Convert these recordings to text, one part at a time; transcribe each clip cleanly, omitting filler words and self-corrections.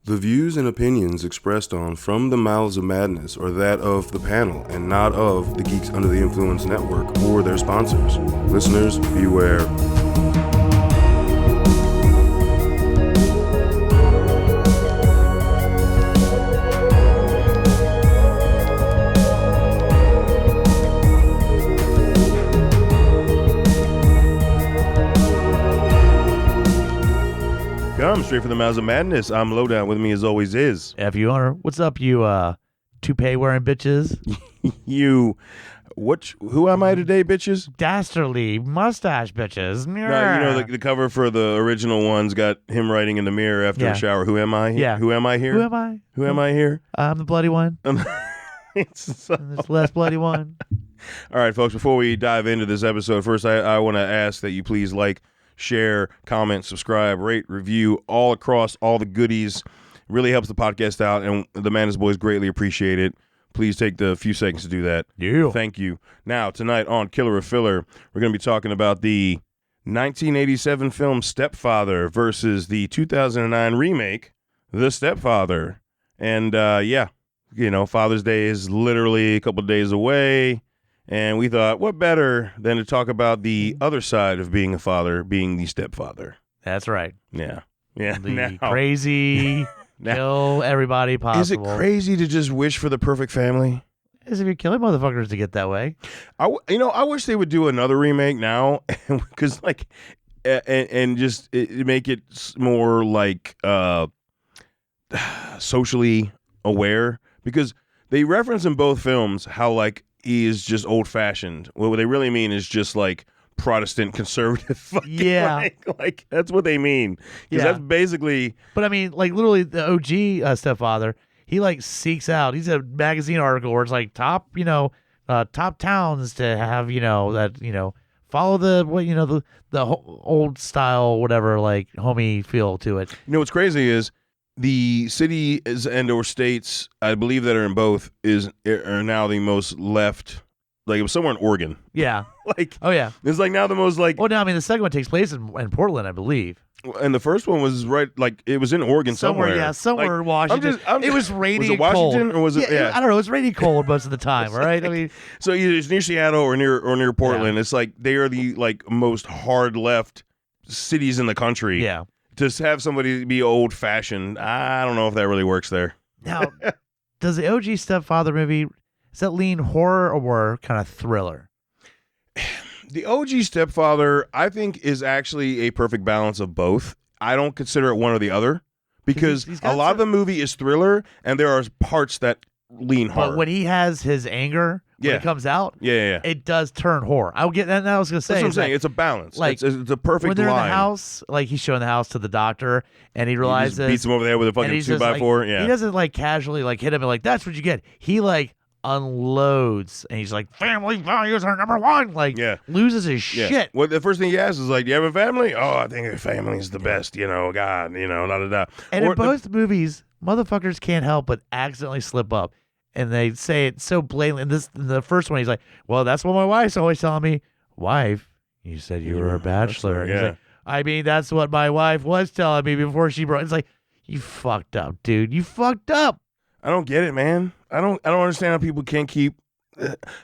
The views and opinions expressed on From the Mouths of Madness are that of the panel and not of the Geeks Under the Influence Network or their sponsors. Listeners, beware. Straight from the Mouths of Madness. I'm Lowdown. With me as always is F.U. Owner. What's up, you toupee wearing bitches? Who am I today, bitches? Dastardly mustache bitches. No, you know the cover for the original one's got him writing in the mirror after a shower. Who am I? Yeah. Who am I here? Who am I? Who am I here? I'm the bloody one. It's There's the less bloody one. All right, folks. Before we dive into this episode, first I want to ask that you please share, comment, subscribe, rate, review, all across all the goodies. Really helps the podcast out, and the Madness Boys greatly appreciate it. Please take the few seconds to do that. Yeah. Thank you. Now, tonight on Killer or Filler, we're going to be talking about the 1987 film Stepfather versus the 2009 remake, The Stepfather. And, Father's Day is literally a couple of days away. And we thought, what better than to talk about the other side of being a father, being the stepfather. That's right. Yeah. Yeah. The crazy, kill everybody possible. Is it crazy to just wish for the perfect family? As if you're killing motherfuckers to get that way. I wish they would do another remake now, because and just make it more socially aware, because they reference in both films how he is just old-fashioned. What they really mean is just Protestant conservative. Yeah. That's what they mean. Because that's basically... But I mean, literally the OG Stepfather, he seeks out, he's a magazine article where it's top towns to have, follow the old style, whatever, homey feel to it. You know, what's crazy is the cities and/or states, I believe, that are in both are now the most left. It was somewhere in Oregon. Yeah. Oh yeah. It's now the most Well, no, I mean the second one takes place in Portland, I believe. And the first one was it was in Oregon somewhere. Yeah, somewhere in Washington. It was rainy and cold. Was it Washington cold. or was it? Yeah, I don't know. It was rainy and cold most of the time. All right. I mean, so either it's near Seattle or near Portland. Yeah. It's they are the most hard left cities in the country. Yeah. To have somebody be old-fashioned, I don't know if that really works there. Now, does the OG Stepfather movie, does that lean horror or kind of thriller? The OG Stepfather, I think, is actually a perfect balance of both. I don't consider it one or the other, because a lot of the movie is thriller, and there are parts that lean horror. But when he has his anger, when it comes out, it does turn horror. I was going to say. That's what I'm saying. It's a balance. It's a perfect when they're line. in the house, he's showing the house to the doctor, and he realizes. He beats him over the head with a fucking 2x4. Yeah. He doesn't casually hit him and that's what you get. He unloads, and he's family values are number one. Loses his shit. Well, the first thing he asks is do you have a family? Oh, I think a family is the best. God, da da da. And in both movies, motherfuckers can't help but accidentally slip up. And they say it so blatantly. In the first one, he's well, that's what my wife's always telling me. Wife, you said you were a bachelor. Yeah. I mean, that's what my wife was telling me before she brought. It's you fucked up, dude. You fucked up. I don't get it, man. I don't understand how people can't keep.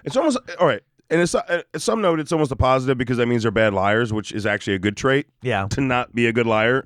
It's almost all right. And some note, it's almost a positive, because that means they're bad liars, which is actually a good trait. Yeah. To not be a good liar,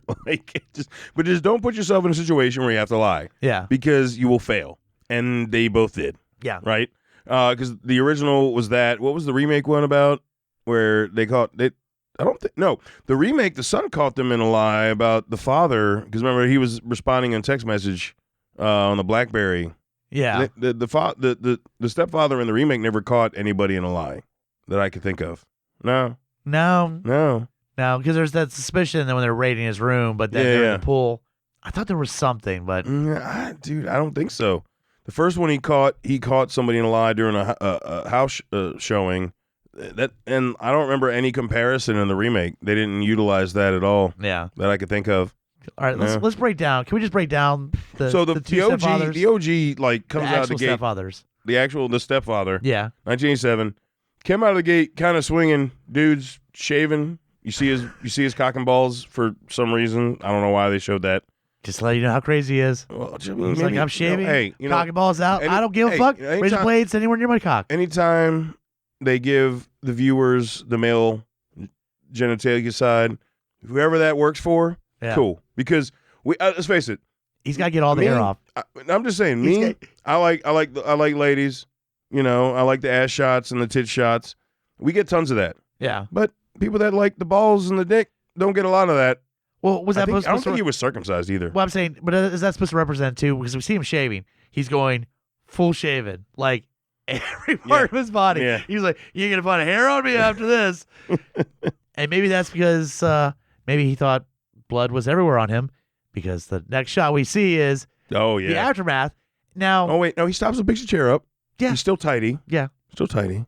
just don't put yourself in a situation where you have to lie. Yeah. Because you will fail. And they both did. Yeah. Right? Because the original was that. What was the remake one about? Where they caught it? I don't think. No. The remake, the son caught them in a lie about the father. Because remember, he was responding in text message on the BlackBerry. Yeah. The stepfather in the remake never caught anybody in a lie that I could think of. No. Because there's that suspicion that when they're raiding his room, but then they're in the pool. I thought there was something, but. Dude, I don't think so. The first one he caught somebody in a lie during a house showing, and I don't remember any comparison in the remake. They didn't utilize that at all. Yeah, that I could think of. All right, let's break down. Can we just break down the OG comes out of the gate. Stepfathers. The Stepfather. Yeah, 1987 came out of the gate kind of swinging. Dude's shaving. You see his cock and balls for some reason. I don't know why they showed that. Just to let you know how crazy he is. Well, He's like, I'm shaving, hey, cock and balls out. I don't give a fuck. Razor blades anywhere near my cock. Anytime they give the viewers the male genitalia side, whoever that works for, cool. Because let's face it, he's got to get all the hair off. I'm just saying, I like ladies. You know, I like the ass shots and the tit shots. We get tons of that. Yeah. But people that like the balls and the dick don't get a lot of that. Well, I don't think he was circumcised either. Well, I'm saying, but is that supposed to represent too? Because we see him shaving. He's going full shaven, like every part of his body. Yeah. He's like, you ain't going to find a hair on me after this. And maybe that's because maybe he thought blood was everywhere on him, because the next shot we see is the aftermath. Now, oh, wait. No, he stops and picks a chair up. Yeah. He's still tidy. Yeah. Still tidy.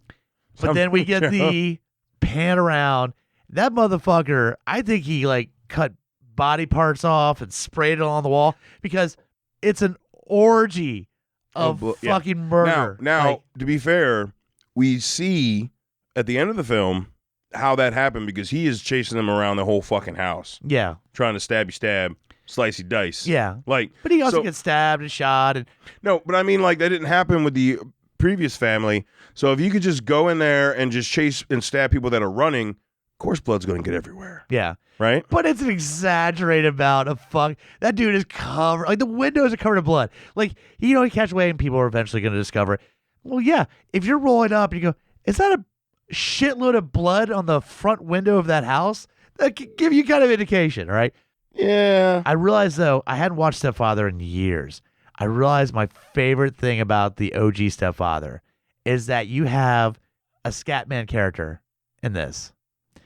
But then we get the pan around. That motherfucker, I think he like cut body parts off and sprayed it on the wall, because it's an orgy of fucking murder. Now, to be fair, we see at the end of the film how that happened, because he is chasing them around the whole fucking house. Yeah. Trying to stabby, slicey dice. Yeah. Like, but he also gets stabbed and shot. And no, but I mean, like, that didn't happen with the previous family. So if you could just go in there and just chase and stab people that are running, of course blood's going to get everywhere. Yeah. Right? But it's an exaggerated amount of fuck. That dude is covered. Like, the windows are covered in blood. Like, he catch away and people are eventually going to discover it. Well, yeah. If you're rolling up and you go, is that a shitload of blood on the front window of that house? That could give you kind of indication, right? Yeah. I realized, though, I hadn't watched Stepfather in years. I realized my favorite thing about the OG Stepfather is that you have a Scatman character in this.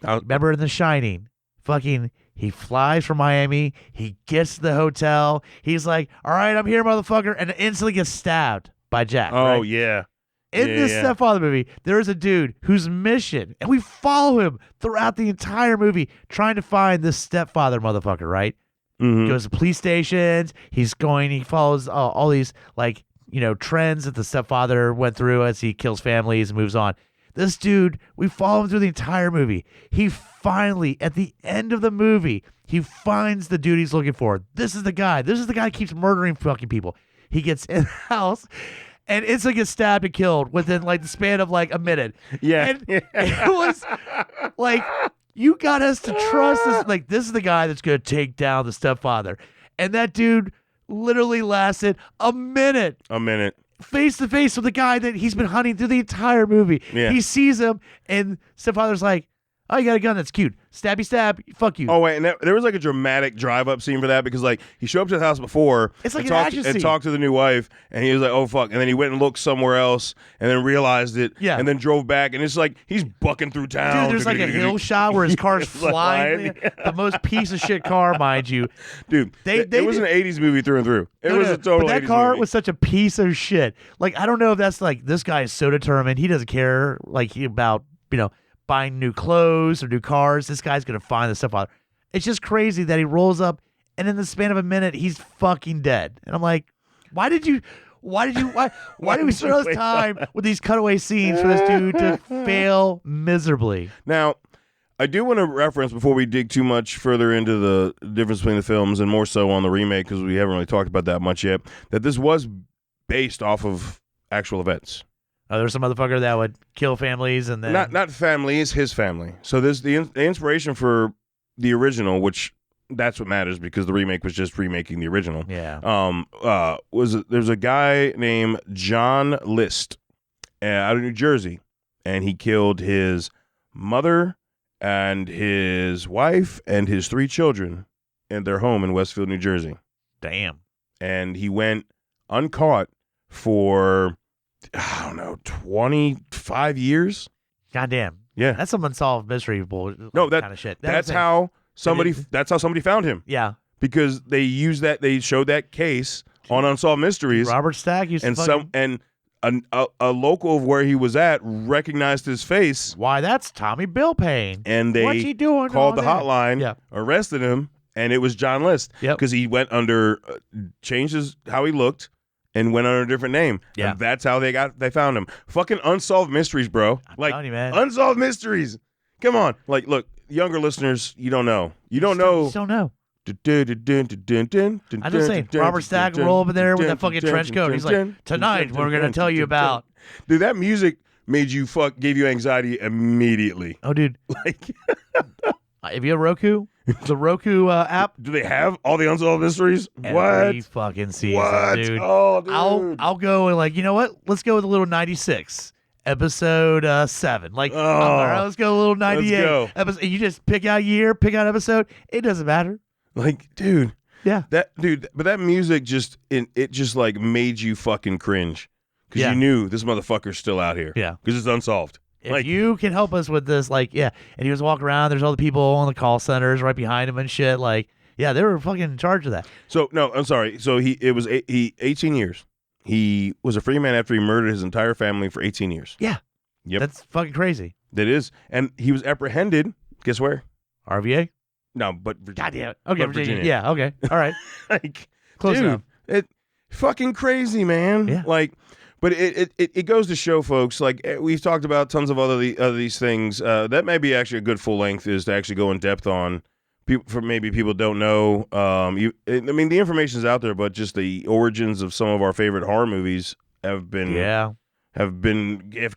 Remember in The Shining, fucking, he flies from Miami, he gets to the hotel, he's like, all right, I'm here, motherfucker, and instantly gets stabbed by Jack. Oh, right? yeah. In this Stepfather movie, there is a dude whose mission, and we follow him throughout the entire movie trying to find this Stepfather motherfucker, right? Mm-hmm. Goes to police stations. He follows all these, like, trends that the Stepfather went through as he kills families and moves on. This dude, we follow him through the entire movie. He finally, at the end of the movie, he finds the dude he's looking for. This is the guy. This is the guy who keeps murdering fucking people. He gets in the house and instantly gets stabbed and killed within, like, the span of, like, a minute. Yeah. And it was, like, you got us to trust this. Like, this is the guy that's going to take down the Stepfather. And that dude literally lasted a minute. Face to face with the guy that he's been hunting through the entire movie. Yeah. He sees him, and Stepfather's like, oh, you got a gun, that's cute. Stabby stab, fuck you. Oh, wait, and there was like a dramatic drive-up scene for that, because like he showed up to the house before it's like and talked to the new wife, and he was like, oh, fuck. And then he went and looked somewhere else, and then realized it, and then drove back, and it's like he's bucking through town. Dude, there's like a hill shot where his car's flying. The most piece of shit car, mind you. Dude, it was an 80s movie through and through. It was a total 80s movie. But that car was such a piece of shit. Like, I don't know if that's like, this guy is so determined. He doesn't care, like, about, buying new clothes or new cars. This guy's going to find the Stepfather. It's just crazy that he rolls up and in the span of a minute, he's fucking dead. And I'm like, why did we spend all this time with these cutaway scenes for this dude to fail miserably? Now, I do want to reference, before we dig too much further into the difference between the films and more so on the remake, because we haven't really talked about that much yet, that this was based off of actual events. There's some motherfucker that would kill families and then... Not families, his family. So there's the inspiration for the original, which that's what matters, because the remake was just remaking the original. Yeah. There's a guy named John List out of New Jersey, and he killed his mother and his wife and his 3 children in their home in Westfield, New Jersey. Damn. And he went uncaught for... I don't know, 25 years. Goddamn. Yeah. That's some unsolved mystery kind of shit. That's how somebody found him. Yeah. Because they showed that case on Unsolved Mysteries. Robert Stack used to a local of where he was at recognized his face. Why, that's Tommy Bill Payne. And they What's he doing called the hotline, arrested him, and it was John List. Because he went under, changed how he looked, and went under a different name. Yeah. And that's how they found him. Fucking Unsolved Mysteries, bro. I'm telling you, man. Unsolved Mysteries. Come on. Like, look, younger listeners, you don't know. You don't know. Just don't know. I'm just saying, Robert Stack roll up in there with that fucking trench coat. He's like, tonight we're gonna tell you about. Dude, that music made you gave you anxiety immediately. Oh, dude. Like, if you have Roku, the Roku app. Do they have all the Unsolved Mysteries? Every fucking season, dude. Oh, dude. I'll go and like, you know what? Let's go with a little 96. Episode 7. Like, all right, let's go a little 98. Let's go. Episode. You just pick out year, pick out episode. It doesn't matter. Like, dude. Yeah. But that music it just like made you fucking cringe. Because you knew this motherfucker's still out here. Yeah. Because it's unsolved. If you can help us with this, like, yeah. And he was walking around. There's all the people on the call centers right behind him and shit. Like, yeah, they were fucking in charge of that. So, no, I'm sorry. So, he 18 years. He was a free man after he murdered his entire family for 18 years. Yeah. Yep. That's fucking crazy. That is. And he was apprehended. Guess where? RVA? No, but Virginia. God damn it. Okay, Virginia. Yeah, okay. All right. Like, close dude, enough. It fucking crazy, man. Yeah. Like, but it goes to show, folks, like, we've talked about tons of other these things. That may be actually a good full length is to actually go in depth on. For maybe people don't know. I mean, the information's out there, but just the origins of some of our favorite horror movies have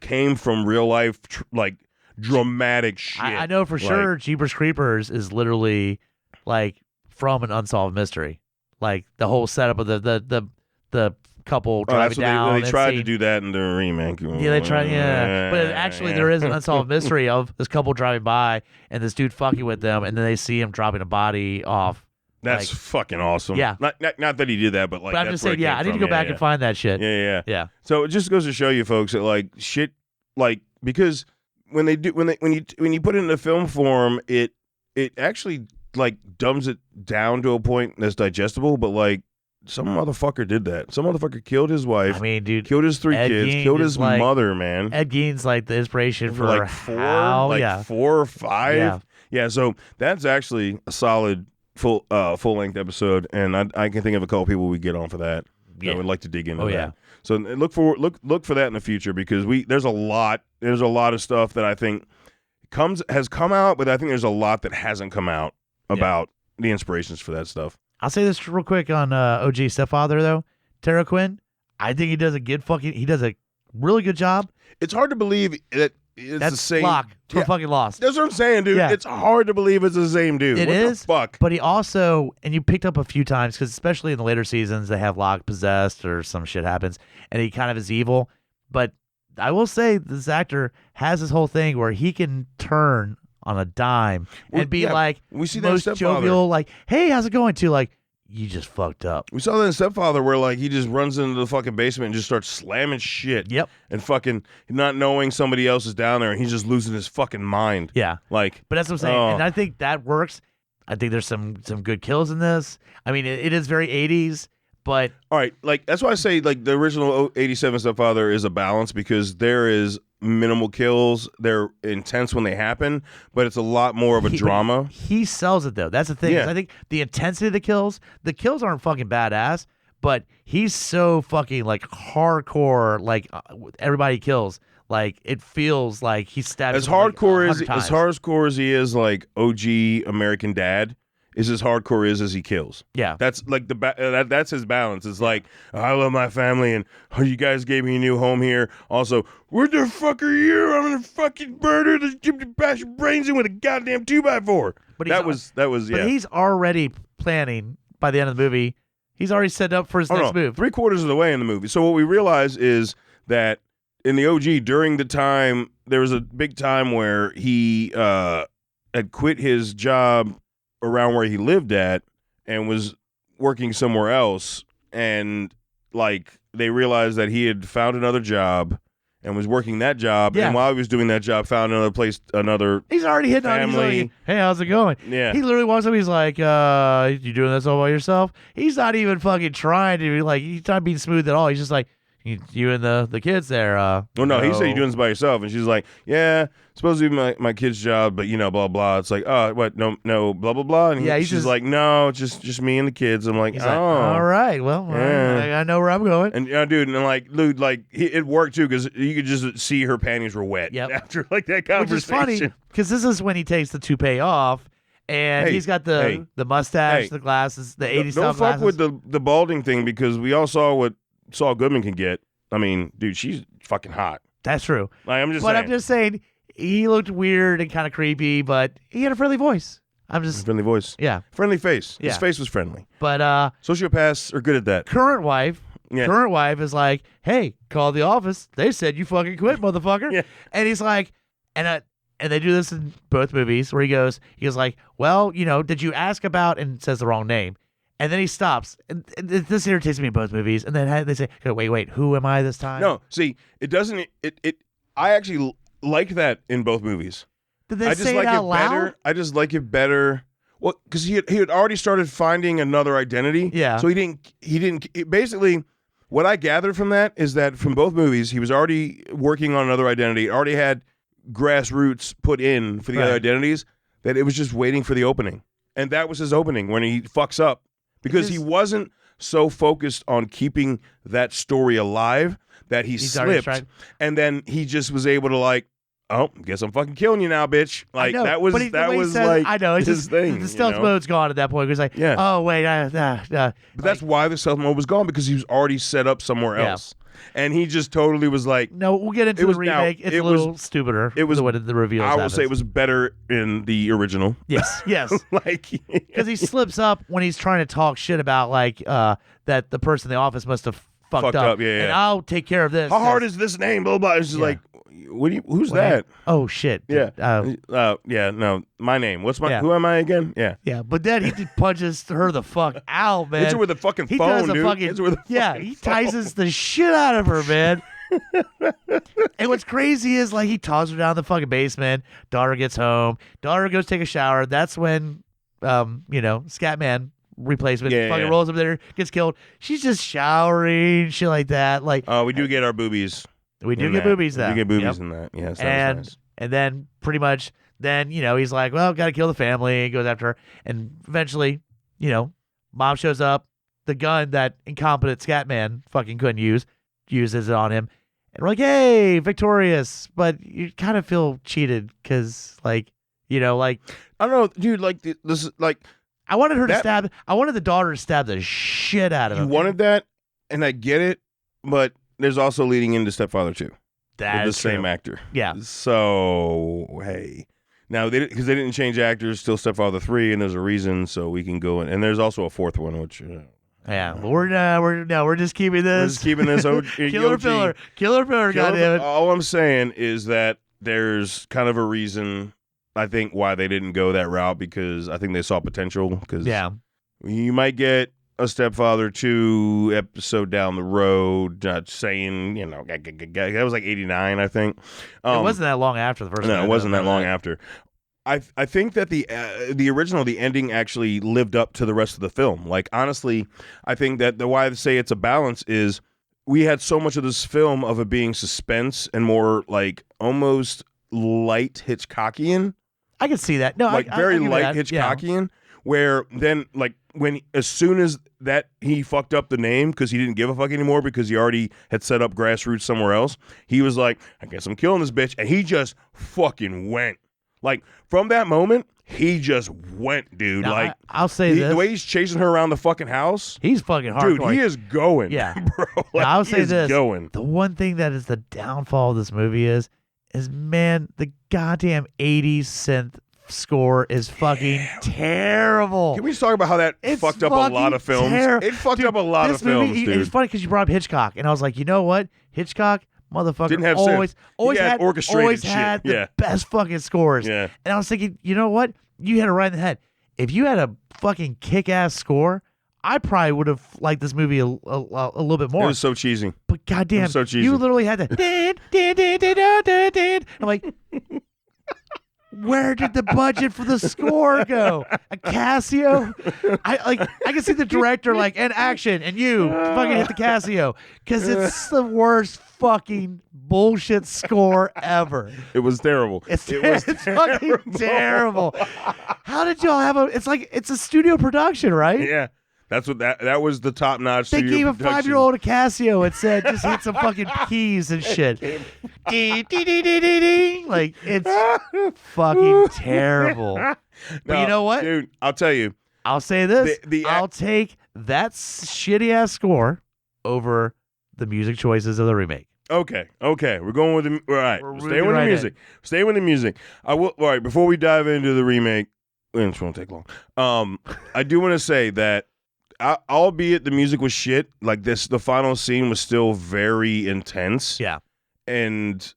came from real life, like dramatic shit. I know for sure Jeepers Creepers is literally like from an unsolved mystery. Like the whole setup of the couple driving down. They tried to do that in the remake. Yeah, they tried. Yeah, but actually, there is an unsolved mystery of this couple driving by and this dude fucking with them, and then they see him dropping a body off. That's fucking awesome. Yeah, not that he did that, but like. But I'm just saying, I need to go back and find that shit. Yeah. So it just goes to show you, folks, that like shit, like because when you put it in the film form, it actually like dumbs it down to a point that's digestible, but like. Some motherfucker did that. Some motherfucker killed his wife. I mean, dude, killed his 3 kids. Gein killed his mother, man. Ed Gein's like the inspiration for like 4, 4 or 5. Yeah. So that's actually a solid full length episode, and I can think of a couple people we get on for that. Yeah. That would like to dig into that. Yeah. So look for that in the future because there's a lot of stuff that I think has come out, but I think there's a lot that hasn't come out about the inspirations for that stuff. I'll say this real quick on OG Stepfather though. Tara Quinn, I think he does a really good job. It's hard to believe that it's That's the same. Locke from fucking Lost. That's what I'm saying, dude. Yeah. It's hard to believe it's the same dude. It what is. The fuck? But he also, and you picked up a few times because especially in the later seasons, they have Locke possessed or some shit happens, and he kind of is evil. But I will say this actor has this whole thing where he can turn on a dime and be like we see most that jovial, like, hey, how's it going? To like, you just fucked up. We saw that in Stepfather where like he just runs into the fucking basement and just starts slamming shit. Yep. And fucking not knowing somebody else is down there and he's just losing his fucking mind. Yeah. Like, but that's what I'm saying. And I think that works. I think there's some good kills in this. I mean, it is very 80s, but all right, like that's why I say like the original 87 Stepfather is a balance because there is minimal kills. They're intense when they happen, but it's a lot more of a drama. He sells it though. That's the thing. Yeah. I think the intensity of the kills aren't fucking badass, but he's so fucking like hardcore. Like everybody kills. Like it feels like he stabbed as hardcore as he is like OG American Dad. Is as hardcore as he kills. Yeah, that's like that's his balance. It's like I love my family, and you guys gave me a new home here. Also, where the fuck are you? I'm gonna fucking murder bash your brains in with a goddamn 2x4. But that was But he's already planning by the end of the movie. He's already set up for his next move. 3/4 of the way in the movie. So what we realize is that in the OG during the time there was a big time where he had quit his job around where he lived at and was working somewhere else, and like they realized that he had found another job and was working that job, and while he was doing that job found another place, he's already hitting family. On. He's like, hey, how's it going? Yeah, he literally walks up. He's like, you doing this all by yourself? He's not even fucking trying to be like, he's not being smooth at all. He's just like, you and the kids there. Well, no, he said you're doing this by yourself, and she's like, yeah, it's supposed to be my kid's job, but blah blah. It's like, what? No, blah blah blah. And she's like, no, it's just me and the kids. I'm like, like, all right, well, I know where I'm going. And dude, it worked too because you could just see her panties were wet after like that conversation. Which is funny because this is when he takes the toupee off. And he's got the mustache, the glasses, the 80s style Don't fuck glasses. with the balding thing because we all saw what Saul Goodman can get. I mean, dude, she's fucking hot. That's true. Like, I'm just saying, he looked weird and kind of creepy, but he had a friendly voice. Friendly voice. Yeah. Friendly face. Yeah. His face was friendly. But sociopaths are good at that. Current wife is like, hey, call the office. They said you fucking quit, motherfucker. Yeah. And he's like, and they do this in both movies where he goes like, well, did you ask about, and says the wrong name. And then he stops. And this irritates me in both movies. And then they say, wait, who am I this time? No, see, it doesn't. I actually like that in both movies. Did they say it out loud? Better. I just like it better. Well, because he had already started finding another identity. Yeah. So he didn't. Basically, what I gathered from that is that from both movies, he was already working on another identity. Already had grassroots put in for the other identities. That it was just waiting for the opening, and that was his opening when he fucks up. Because he wasn't so focused on keeping that story alive that he slipped. And then he just was able to like, oh, guess I'm fucking killing you now, bitch. Like that was his thing. The stealth mode's gone at that point. He was like, oh wait, but that's why the stealth mode was gone, because he was already set up somewhere else. And he just totally was like, no, we'll get into the remake. It's a little stupider. It was the reveal. I will say it was better in the original. Yes. Like, because he slips up when he's trying to talk shit about like that the person in the office must have fucked up. Yeah. And I'll take care of this. How hard is this name? Blah blah. It's just like, who's that? Oh shit. Yeah. No, my name. Who am I again? Yeah. Yeah, but then he punches her the fuck out, man. Hits her with a fucking phone, dude. He ties the shit out of her, man. And what's crazy is like he tosses her down the fucking basement. Daughter gets home. Daughter goes take a shower. That's when Scatman replacement fucking rolls up there, gets killed. She's just showering, shit like that. Like, we do get our boobies. We do get boobies though. We get boobies in that. Yes, that was nice. And then pretty much he's like, well, gotta kill the family. He goes after her. And eventually, mom shows up. The gun that incompetent Scatman fucking couldn't uses it on him. And we're like, hey, victorious. But you kind of feel cheated because like, I don't know, dude, like this is like I wanted the daughter to stab the shit out of him. You wanted that, and I get it, but there's also leading into Stepfather 2. That's the same actor. Yeah. So, hey. Now, because they didn't change actors, still Stepfather 3, and there's a reason, so we can go in. And there's also a fourth one, which... yeah, we're just keeping this. We're just keeping this Killer filler, goddammit. All I'm saying is that there's kind of a reason, I think, why they didn't go that route, because I think they saw potential. Because you might get a Stepfather 2 episode down the road, saying, that was like 89, I think. It wasn't that long after the first one. No, it wasn't that long after. I think that the original, the ending actually lived up to the rest of the film. Like, honestly, I think that the why I say it's a balance is we had so much of this film of it being suspense and more like almost light Hitchcockian. I can see that. No, like very light Hitchcockian. Where then, like, as soon as that he fucked up the name because he didn't give a fuck anymore because he already had set up grassroots somewhere else, he was like, I guess I'm killing this bitch. And he just fucking went. Like, from that moment, he just went, dude. Now, like, I'll say this. The way he's chasing her around the fucking house. He's fucking hardcore. Dude, he is going. Yeah. Bro. Like, now, I'll say this. Going. The one thing that is the downfall of this movie is man, the goddamn 80s synth score is fucking terrible. Can we just talk about how that fucked up a lot of films? It fucked up a lot of films, dude. It's funny because you brought up Hitchcock, and I was like, you know what? Hitchcock, motherfucker, didn't have always had orchestrated had the best fucking scores. Yeah. And I was thinking, you know what? You hit it right in the head. If you had a fucking kick-ass score, I probably would have liked this movie a little bit more. It was so cheesy. But goddamn, so cheesy. You literally had to. I'm like, where did the budget for the score go? A Casio? I can see the director like, and action, and you fucking hit the Casio because it's the worst fucking bullshit score ever. It was terrible. It's fucking terrible. How did y'all have it's a studio production, right? Yeah. That's what that was the top notch. They gave a 5-year-old a Casio and said, just hit some fucking keys and shit. Dee, dee, dee, dee, dee, dee. Like, it's fucking terrible. But you know what? Dude, I'll tell you. I'll say this. I'll take that shitty-ass score over the music choices of the remake. Okay. We're going with the all right. We're Stay with the music. Stay with the music. I will. All right. Before we dive into the remake, it won't take long. I do want to say that, albeit the music was shit, like the final scene was still very intense. Yeah. And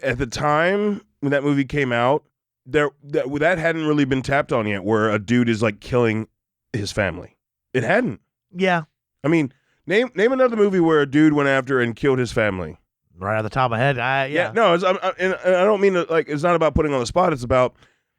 at the time when that movie came out, that hadn't really been tapped on yet, where a dude is like killing his family. It hadn't. Yeah. I mean, name another movie where a dude went after and killed his family. Right off the top of my head, yeah. No, and I don't mean to, like, it's not about putting on the spot. It's about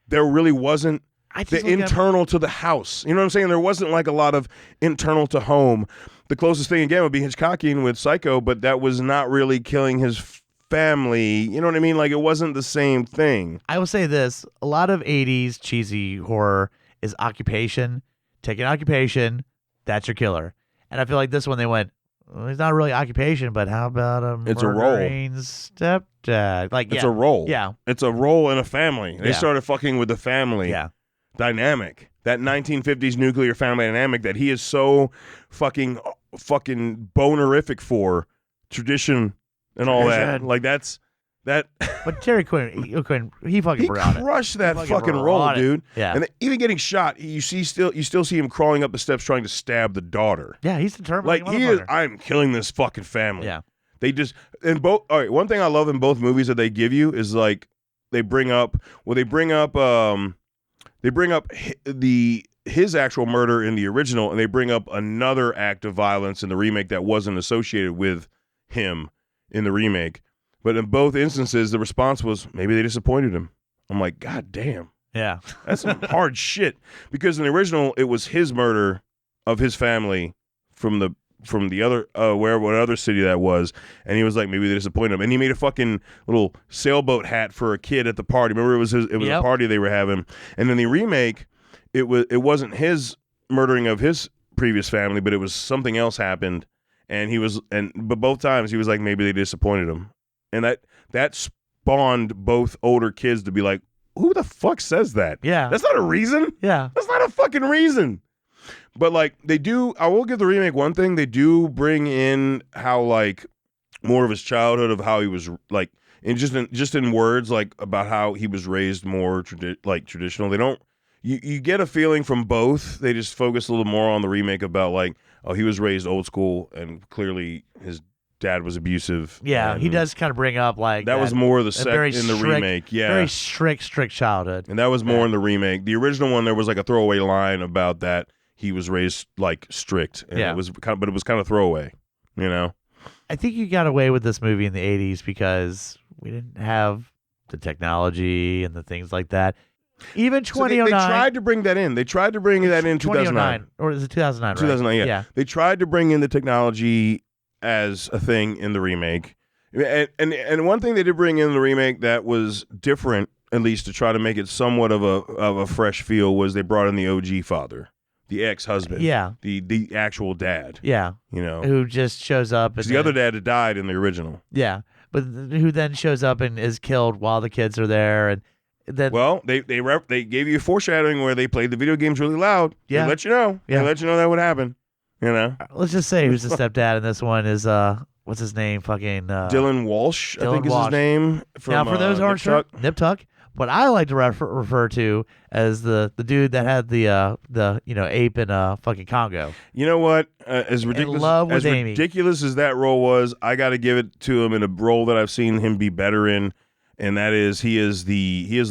there really wasn't the internal to the house. You know what I'm saying? There wasn't like a lot of internal to home. The closest thing again would be Hitchcockian with Psycho, but that was not really killing his family. You know what I mean? Like, it wasn't the same thing. I will say this: a lot of '80s cheesy horror is occupation. Take an occupation, that's your killer. And I feel like this one they went, well, it's not really occupation, but how about a murdering stepdad? Like, it's a role. Yeah, it's a role in a family. They started fucking with the family. Yeah. Dynamic, that 1950s nuclear family dynamic that he is so fucking bonerific for, tradition and all that. Like, that's that. But Terry Quinn, he fucking brought it. He crushed that fucking role, dude. Yeah. And even getting shot, you still see him crawling up the steps trying to stab the daughter. Yeah, he's determined. Like, he is. I'm killing this fucking family. Yeah. They just in both. All right. One thing I love in both movies that they give you is like they bring up his actual murder in the original, and they bring up another act of violence in the remake that wasn't associated with him in the remake. But in both instances, the response was, maybe they disappointed him. I'm like, God damn. Yeah. That's some hard shit. Because in the original, it was his murder of his family from the other, what other city that was. And he was like, maybe they disappointed him. And he made a fucking little sailboat hat for a kid at the party. Remember, it was a party they were having. And in the remake, it wasn't his murdering of his previous family, but it was something else happened. But both times he was like, maybe they disappointed him. And that spawned both older kids to be like, who the fuck says that? Yeah. That's not a reason. Yeah. That's not a fucking reason. But like I will give the remake one thing. They do bring in how like more of his childhood of how he was like, and just in words, like about how he was raised more traditional. They don't, you get a feeling from both. They just focus a little more on the remake about like, oh, he was raised old school and clearly his dad was abusive. Yeah, he does kind of bring up like that was more the in the remake. Yeah, very strict childhood, and that was more in the remake. The original one, there was like a throwaway line about that he was raised like strict, and it was kind of throwaway. You know, I think you got away with this movie in the '80s because we didn't have the technology and the things like that. Even 2009, they tried to bring that in. They tried to bring that in 2009, or is it 2009? 2009, yeah. They tried to bring in the technology as a thing in the remake, and one thing they did bring in the remake that was different, at least to try to make it somewhat of a fresh feel, was they brought in the OG father, the ex-husband, the actual dad, you know, who just shows up. Because the other dad had died in the original, but who then shows up and is killed while the kids are there, and then they gave you a foreshadowing where they played the video games really loud. They let you know, they let you know that would happen. You know, let's just say who's the stepdad in this one is what's his name? Fucking Dylan Walsh, I think is his name. Now, for those who aren't sure, Nip Tuck. What I like to refer to as the dude that had the ape in fucking Congo. You know what? As ridiculous as that role was, I got to give it to him in a role that I've seen him be better in, and that is he is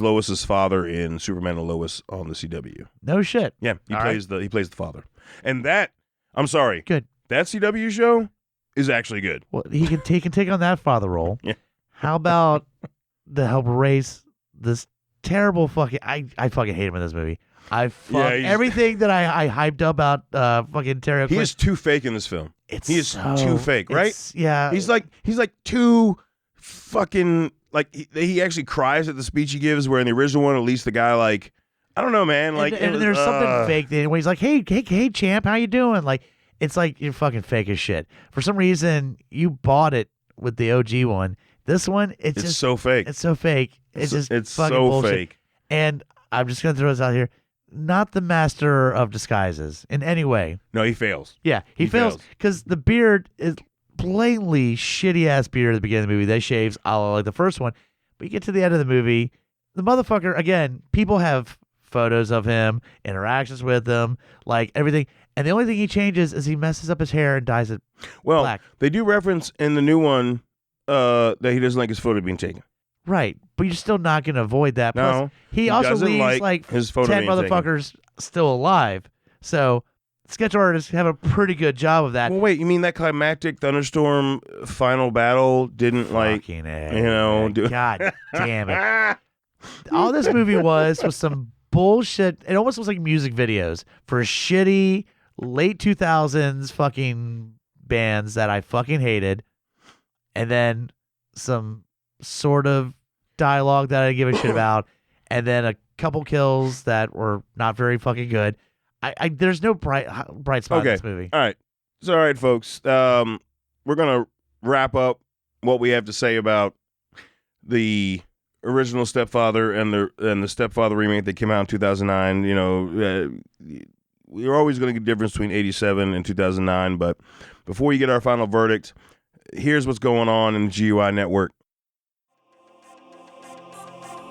Lois's father in Superman and Lois on the CW. No shit. Yeah, he plays the father, and that. I'm sorry. Good. That CW show is actually good. Well, he can take on that father role. Yeah. How about the help raise this terrible fucking? I fucking hate him in this movie. Everything that I hyped up about fucking Terry. He is too fake in this film. He is too fake, right? Yeah. He's like too fucking like he actually cries at the speech he gives. Where in the original one, at least the guy like I don't know, man. Like, and there's something fake there where he's like, hey, champ, how you doing? Like, it's like you're fucking fake as shit. For some reason, you bought it with the OG one. This one, it's just so fake. It's so fake. It's fucking so bullshit. fake. And I'm just gonna throw this out here. Not the master of disguises in any way. No, he fails. Yeah, he fails because the beard is blatantly shitty ass beard at the beginning of the movie. They shaves a la like the first one, but you get to the end of the movie, the motherfucker again. People have photos of him, interactions with him, like everything, and the only thing he changes is he messes up his hair and dyes it black. They do reference in the new one that he doesn't like his photo being taken. Right, but you're still not going to avoid that. No, plus, he also doesn't leaves like his photo 10 being taken. motherfuckers still alive. So sketch artists have a pretty good job of that. Well, wait, you mean that climactic thunderstorm final battle didn't Fucking God damn it. All this movie was some bullshit. It almost was like music videos for shitty late 2000s fucking bands that I fucking hated. And then some sort of dialogue that I didn't give a shit about. And then a couple kills that were not very fucking good. There's no bright spot in this movie. All right. So, all right, folks. We're going to wrap up what we have to say about the original Stepfather and the Stepfather remake that came out in 2009. You know, we're always going to get a difference between 87 and 2009. But before you get our final verdict, here's what's going on in the GUI network.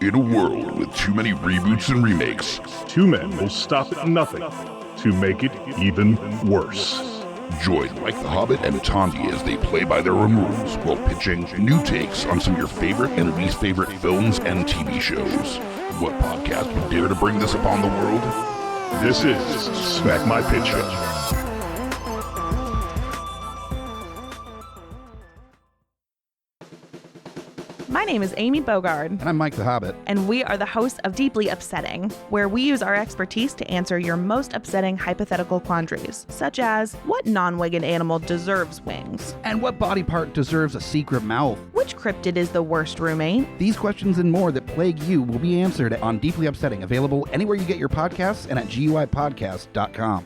In a world with too many reboots and remakes, two men will stop at nothing to make it even worse. Join Mike the Hobbit and Tondi as they play by their own rules while pitching new takes on some of your favorite and least favorite films and TV shows. What podcast would dare to bring this upon the world? This is Smack My Pitch Show. My name is Amy Bogard. And I'm Mike the Hobbit. And we are the hosts of Deeply Upsetting, where we use our expertise to answer your most upsetting hypothetical quandaries, such as, what non-winged animal deserves wings? And what body part deserves a secret mouth? Which cryptid is the worst roommate? These questions and more that plague you will be answered on Deeply Upsetting, available anywhere you get your podcasts and at GUIPodcast.com.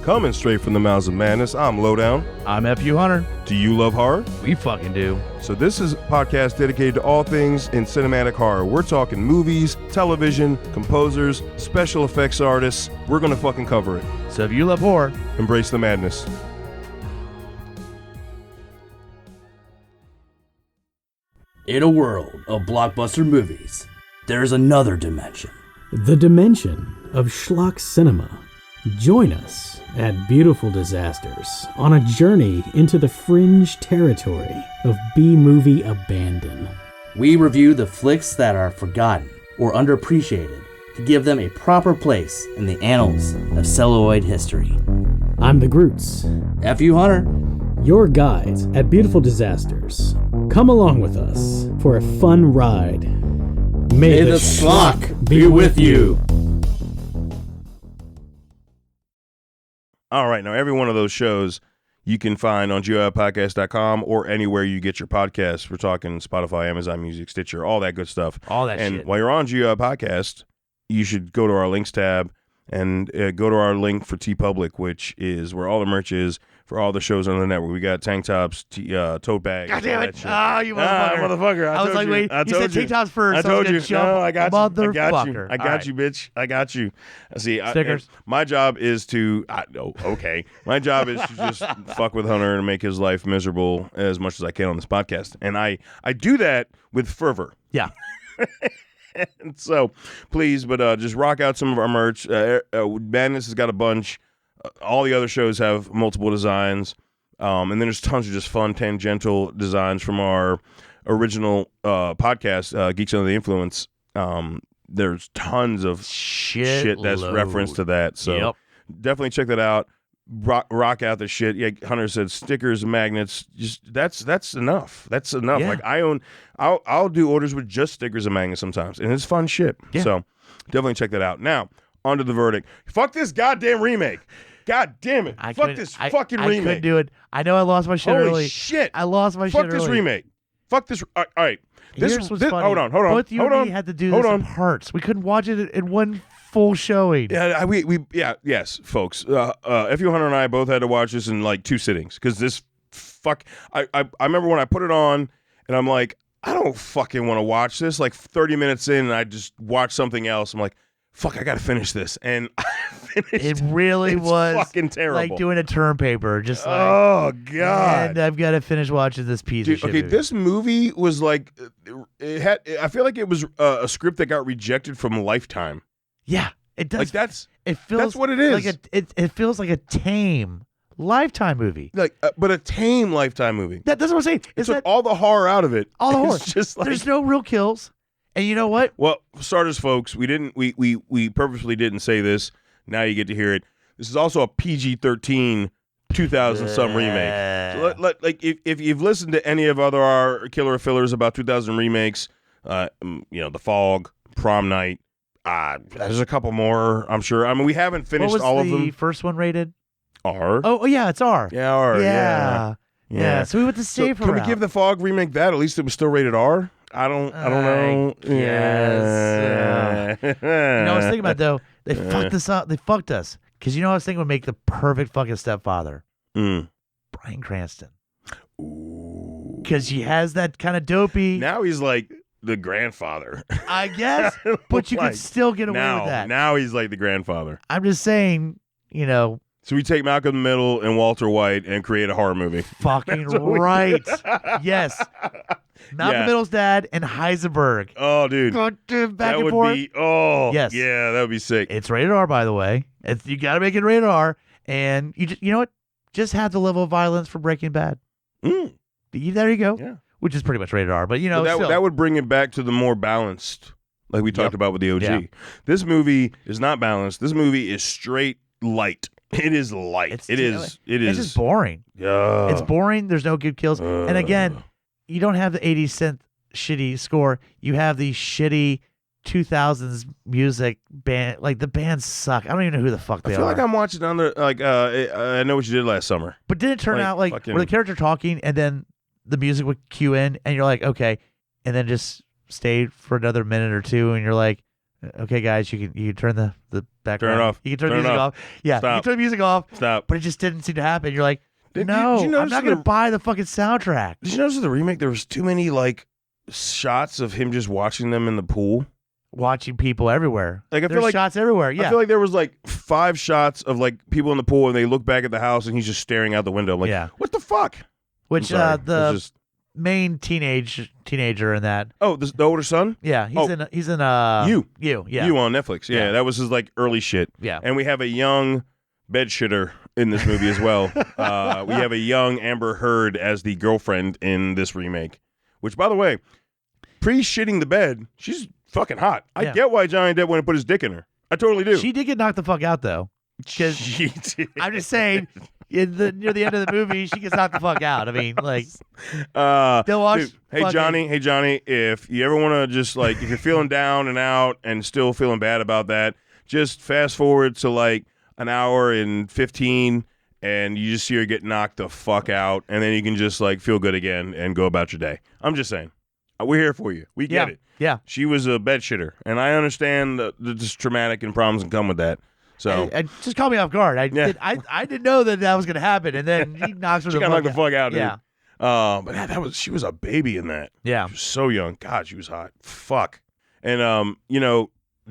Coming straight from the mouths of madness, I'm Lowdown. I'm F.U. Hunter. Do you love horror? We fucking do. So this is a podcast dedicated to all things in cinematic horror. We're talking movies, television, composers, special effects artists. We're going to fucking cover it. So if you love horror, embrace the madness. In a world of blockbuster movies, there's another dimension. The dimension of schlock cinema. Join us at Beautiful Disasters on a journey into the fringe territory of B-movie abandon. We review the flicks that are forgotten or underappreciated to give them a proper place in the annals of celluloid history. I'm the Groots. F.U. Hunter. Your guides at Beautiful Disasters. Come along with us for a fun ride. May the schlock be with you. All right, now every one of those shows you can find on GUIPodcast.com or anywhere you get your podcasts. We're talking Spotify, Amazon Music, Stitcher, all that good stuff. All that and shit. While you're on GUI Podcast, you should go to our links tab and go to our link for TeePublic, which is where all the merch is for all the shows on the network. We got tank tops, tote bags. God damn it. Oh, you motherfucker. I was like, you. wait, you said tank tops first. I told you. No, I got you. Motherfucker. I got you, bitch. I got you. See, Stickers. My job is to, okay. My job is to just fuck with Hunter and make his life miserable as much as I can on this podcast. And I do that with fervor. Yeah. And so, please, but just rock out some of our merch. Madness has got a bunch. All the other shows have multiple designs. And then there's tons of just fun, tangential designs from our original podcast, Geeks Under the Influence. There's tons of shit that's referenced to that. So definitely check that out. Rock out the shit. Yeah, Hunter said stickers, magnets. Just that's enough. That's enough. Yeah. Like I'll do orders with just stickers and magnets sometimes, and it's fun shit. Yeah. So definitely check that out. Now on to the verdict. Fuck this goddamn remake. God damn it! Fuck this fucking remake. I couldn't do it. I know I lost my shit Holy early. shit! I lost my shit Fuck early. this remake. Fuck this. All right. Here's what's funny. Hold on. Both you and me had to do this in parts. We couldn't watch it in one full showing. Yeah, yes, folks. F.U. Hunter and I both had to watch this in like 2 sittings because this I remember when I put it on and I'm like, I don't fucking want to watch this. Like 30 minutes in, and I just watched something else. I'm like, fuck, I gotta finish this, and I finished. It really was fucking terrible. Like doing a term paper, just like, oh god, and I've got to finish watching this piece of shit. Okay, movie. this movie was like, it had. I feel like it was a script that got rejected from Lifetime. Yeah, it does. Like it feels that's what it is. Like it feels like a tame Lifetime movie. Like, but a tame Lifetime movie. That's what I'm saying. It took all the horror out of it. All the horror. It's just like, there's no real kills. And you know what? Well, for starters, folks, we purposely didn't say this. Now you get to hear it. This is also a PG-13 2000-some remake. So like if you've listened to any of our killer fillers about 2000 remakes, The Fog, Prom Night, there's a couple more, I'm sure. I mean, we haven't finished all of them. What was the first one rated? R. Oh yeah, it's R. Yeah, R. Yeah. So we went to safe. Can we give the Fog remake that? At least it was still rated R. I don't know. Yes. You know what I was thinking about though? They fucked us up. They fucked us. Because you know what I was thinking would make the perfect fucking stepfather? Bryan Cranston. Because he has that kind of dopey. Now he's like the grandfather. I guess. But you could still get away with that. Now he's like the grandfather. I'm just saying, So we take Malcolm in the Middle and Walter White and create a horror movie. Fucking right. Yes. Malcolm Middle's dad and Heisenberg. Oh, dude. Back and forth. Yes. Yeah, that would be sick. It's rated R, by the way. You got to make it rated R. And you know what? Just have the level of violence for Breaking Bad. There you go. Yeah. Which is pretty much rated R. But, that would bring it back to the more balanced, like we talked about with the OG. Yeah. This movie is not balanced. This movie is straight light. It is light. It's just boring. Yeah. It's boring. There's no good kills. And again, you don't have the 80 cent shitty score. You have the shitty 2000s music band. Like, the bands suck. I don't even know who the fuck they are. I feel like I'm watching on the, I Know What You Did Last Summer. But did it turn out like where the character talking and then the music would cue in and you're like, okay, and then just stay for another minute or two and you're like, okay, guys, you can turn the background. Turn it off. You can turn the music off. Yeah, Stop. you can turn the music off. Stop. But it just didn't seem to happen. You're like, Did no, you I'm not going to buy the fucking soundtrack. Did you notice in the remake there was too many shots of him just watching them in the pool? Watching people everywhere. Like, I There's feel like shots everywhere. Yeah. I feel like there was 5 shots of people in the pool and they look back at the house and he's just staring out the window. I'm like, what the fuck? Which the main teenager in that. Oh, the older son? Yeah, he's in You. Yeah. You on Netflix. Yeah, that was his early shit. Yeah. And we have a young bed shitter in this movie as well. We have a young Amber Heard as the girlfriend in this remake. Which, by the way, pre-shitting the bed, she's fucking hot. I get why Johnny Depp went and put his dick in her. I totally do. She did get knocked the fuck out though. She did. I'm just saying, near the end of the movie, she gets knocked the fuck out. I mean, they'll watch. Dude, hey Johnny, if you ever want to just if you're feeling down and out and still feeling bad about that, just fast forward to an hour and 15 and you just see her get knocked the fuck out and then you can just feel good again and go about your day. I'm just saying. We're here for you. We get it. Yeah. She was a bed shitter and I understand the just traumatic and problems that come with that. So I just caught me off guard. I didn't know that was going to happen, and then he knocks her. She got knocked the fuck out. Dude. Yeah. But she was a baby in that. Yeah. She was so young. God, she was hot. Fuck. And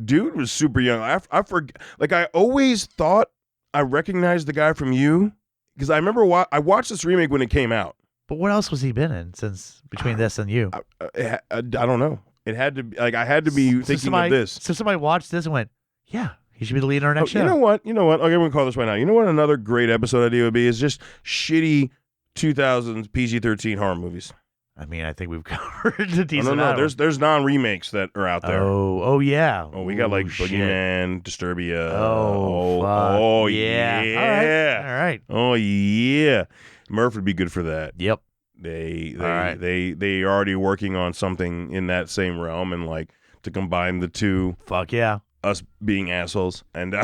dude was super young. I forget. I always thought I recognized the guy from You because I remember I watched this remake when it came out. But what else was he been in since between this and You? I don't know. It had to be I had to be thinking of this. So somebody watched this and went, yeah. He should be the lead in our next show. You know what? Okay, we're going to call this right now. You know what another great episode idea would be is just shitty 2000s PG-13 horror movies. I mean, I think we've covered a decent amount. There's non-remakes that are out there. Oh yeah. Oh, we got Boogeyman, Disturbia. Oh, yeah. All right. Oh, yeah. Murph would be good for that. Yep. They are already working on something in that same realm and to combine the two. Fuck yeah. us being assholes. And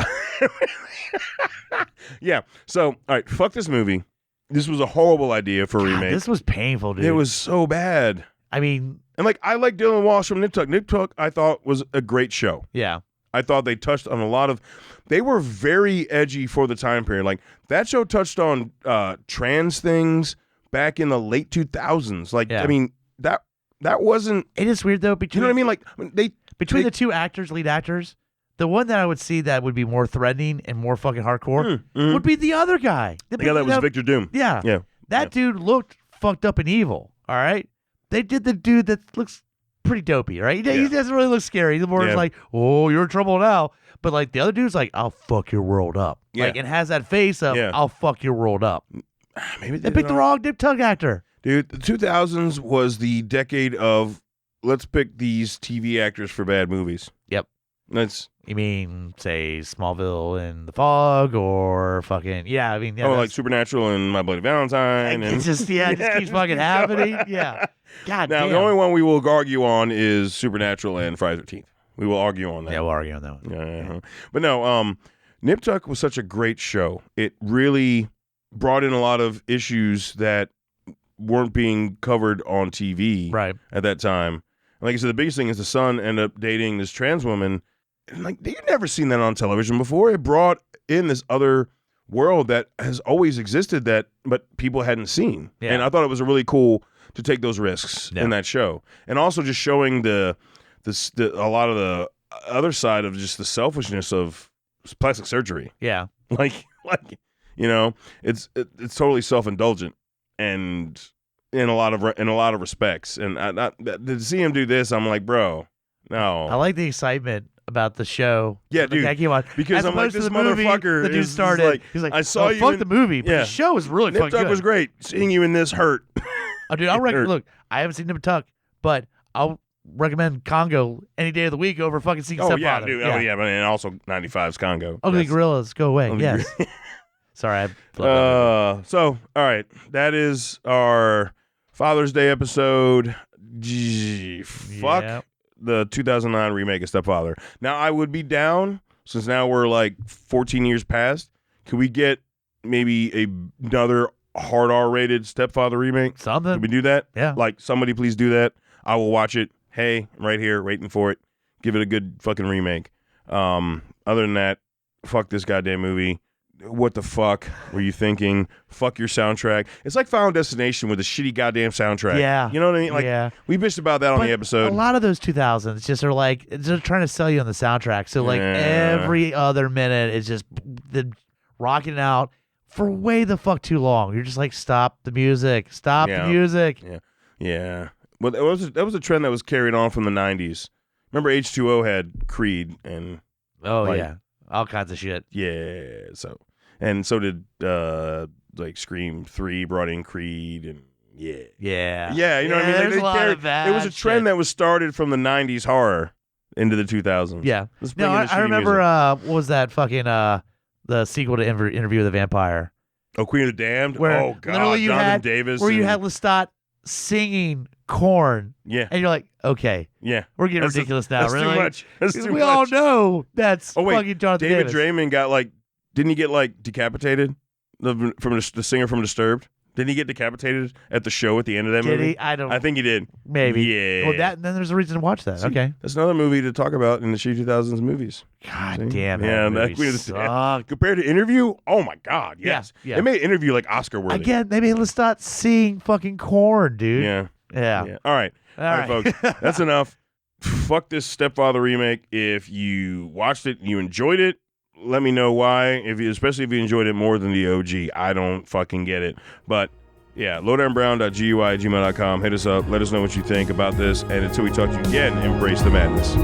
yeah. So, all right, fuck this movie. This was a horrible idea for a remake. This was painful, dude. It was so bad. I mean, and like I like Dylan Walsh from Nip Tuck. Nip Tuck, I thought was a great show. Yeah. I thought they touched on a lot of. They were very edgy for the time period. Like that show touched on trans things back in the late 2000s. Like I mean that wasn't. It is weird though. You know what I mean? Like between the two lead actors, the one that I would see that would be more threatening and more fucking hardcore would be the other guy. The guy that was Victor Doom. Yeah. Yeah. That dude looked fucked up and evil. All right. They did the dude that looks pretty dopey, right? He doesn't really look scary. He's more like, oh, you're in trouble now. But like the other dude's like, I'll fuck your world up. Yeah. Like it has that face of, I'll fuck your world up. Maybe they picked the wrong Nip Tuck actor. Dude, the 2000s was the decade of let's pick these TV actors for bad movies. Yep. You mean, say, Smallville and The Fog or fucking, I mean. Yeah, like Supernatural and My Bloody Valentine. It just keeps fucking happening. Yeah. God damn. Now, the only one we will argue on is Supernatural and Friday the 13th. We will argue on that. Yeah, we'll argue on that one. Yeah. But no, Nip Tuck was such a great show. It really brought in a lot of issues that weren't being covered on TV at that time. Like I said, the biggest thing is the son ended up dating this trans woman. And like you've never seen that on television before. It brought in this other world that has always existed but people hadn't seen. Yeah. And I thought it was really cool to take those risks in that show. And also just showing a lot of the other side of just the selfishness of plastic surgery. Yeah. Like you know, it's totally self-indulgent and in a lot of respects. And to see him do this, I'm like, bro, no. I like the excitement about the show. Yeah, dude. Because I'm like, this motherfucker. The dude started. He's like, I saw you. Fuck the movie, but the show was really fucking good. Nip Tuck was great. Seeing you in this hurt. Oh, dude, I'll recommend. Look, I haven't seen Nip Tuck, but I'll recommend Congo any day of the week over fucking seeing Stepfather. Yeah, dude. Yeah. Oh yeah, but and also 95's Congo. Ugly Gorillas, go away. Yes. Sorry. So all right, that is our Father's Day episode. Gee, fuck the 2009 remake of Stepfather. Now I would be down since now we're like 14 years past. Could we get maybe another hard R-rated Stepfather remake? Something. Could we do that? Yeah. Like somebody please do that. I will watch it. Hey, I'm right here waiting for it. Give it a good fucking remake. Other than that, fuck this goddamn movie. What the fuck were you thinking? Fuck your soundtrack. It's like Final Destination with a shitty goddamn soundtrack. Yeah. You know what I mean? Like we bitched about that on the episode. A lot of those 2000s just are like, they're trying to sell you on the soundtrack. So like every other minute is just the rocking out for way the fuck too long. You're just like, stop the music. Stop the music. Yeah. Yeah. Well, that was a trend that was carried on from the 90s. Remember H2O had Creed and all kinds of shit. Yeah. So did like Scream 3 brought in Creed and yeah. You know what I mean? There's a lot of that it was a trend that was started from the 90s horror into the 2000s. Yeah. No, I remember what was that fucking the sequel to Interview with the Vampire? Oh, Queen of the Damned. Where oh God, literally Jonathan Davis. Where you had Lestat singing Korn. Yeah. And you're like, okay. Yeah. We're getting ridiculous now. That's really? too much. That's too we much. all know that's fucking Jonathan David Davis. Draymond got didn't he get decapitated? From the singer from Disturbed? Didn't he get decapitated at the show at the end of that movie? Did he? I think he did. Maybe. Yeah. Well, then there's a reason to watch that. Okay. That's another movie to talk about in the 2000s movies. God damn it. Yeah, that movie sucked. Compared to Interview, oh my God, yes. Yeah. They made Interview like Oscar worthy. Again, maybe let's start seeing fucking Korn, dude. Yeah. All right, folks. That's enough. Fuck this Stepfather remake. If you watched it, you enjoyed it, let me know why. Especially if you enjoyed it more than the OG. I don't fucking get it. But yeah, lowdownbrown.gui@gmail.com. Hit us up. Let us know what you think about this. And until we talk to you again, embrace the madness.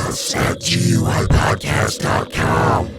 us at GUIPodcast.com.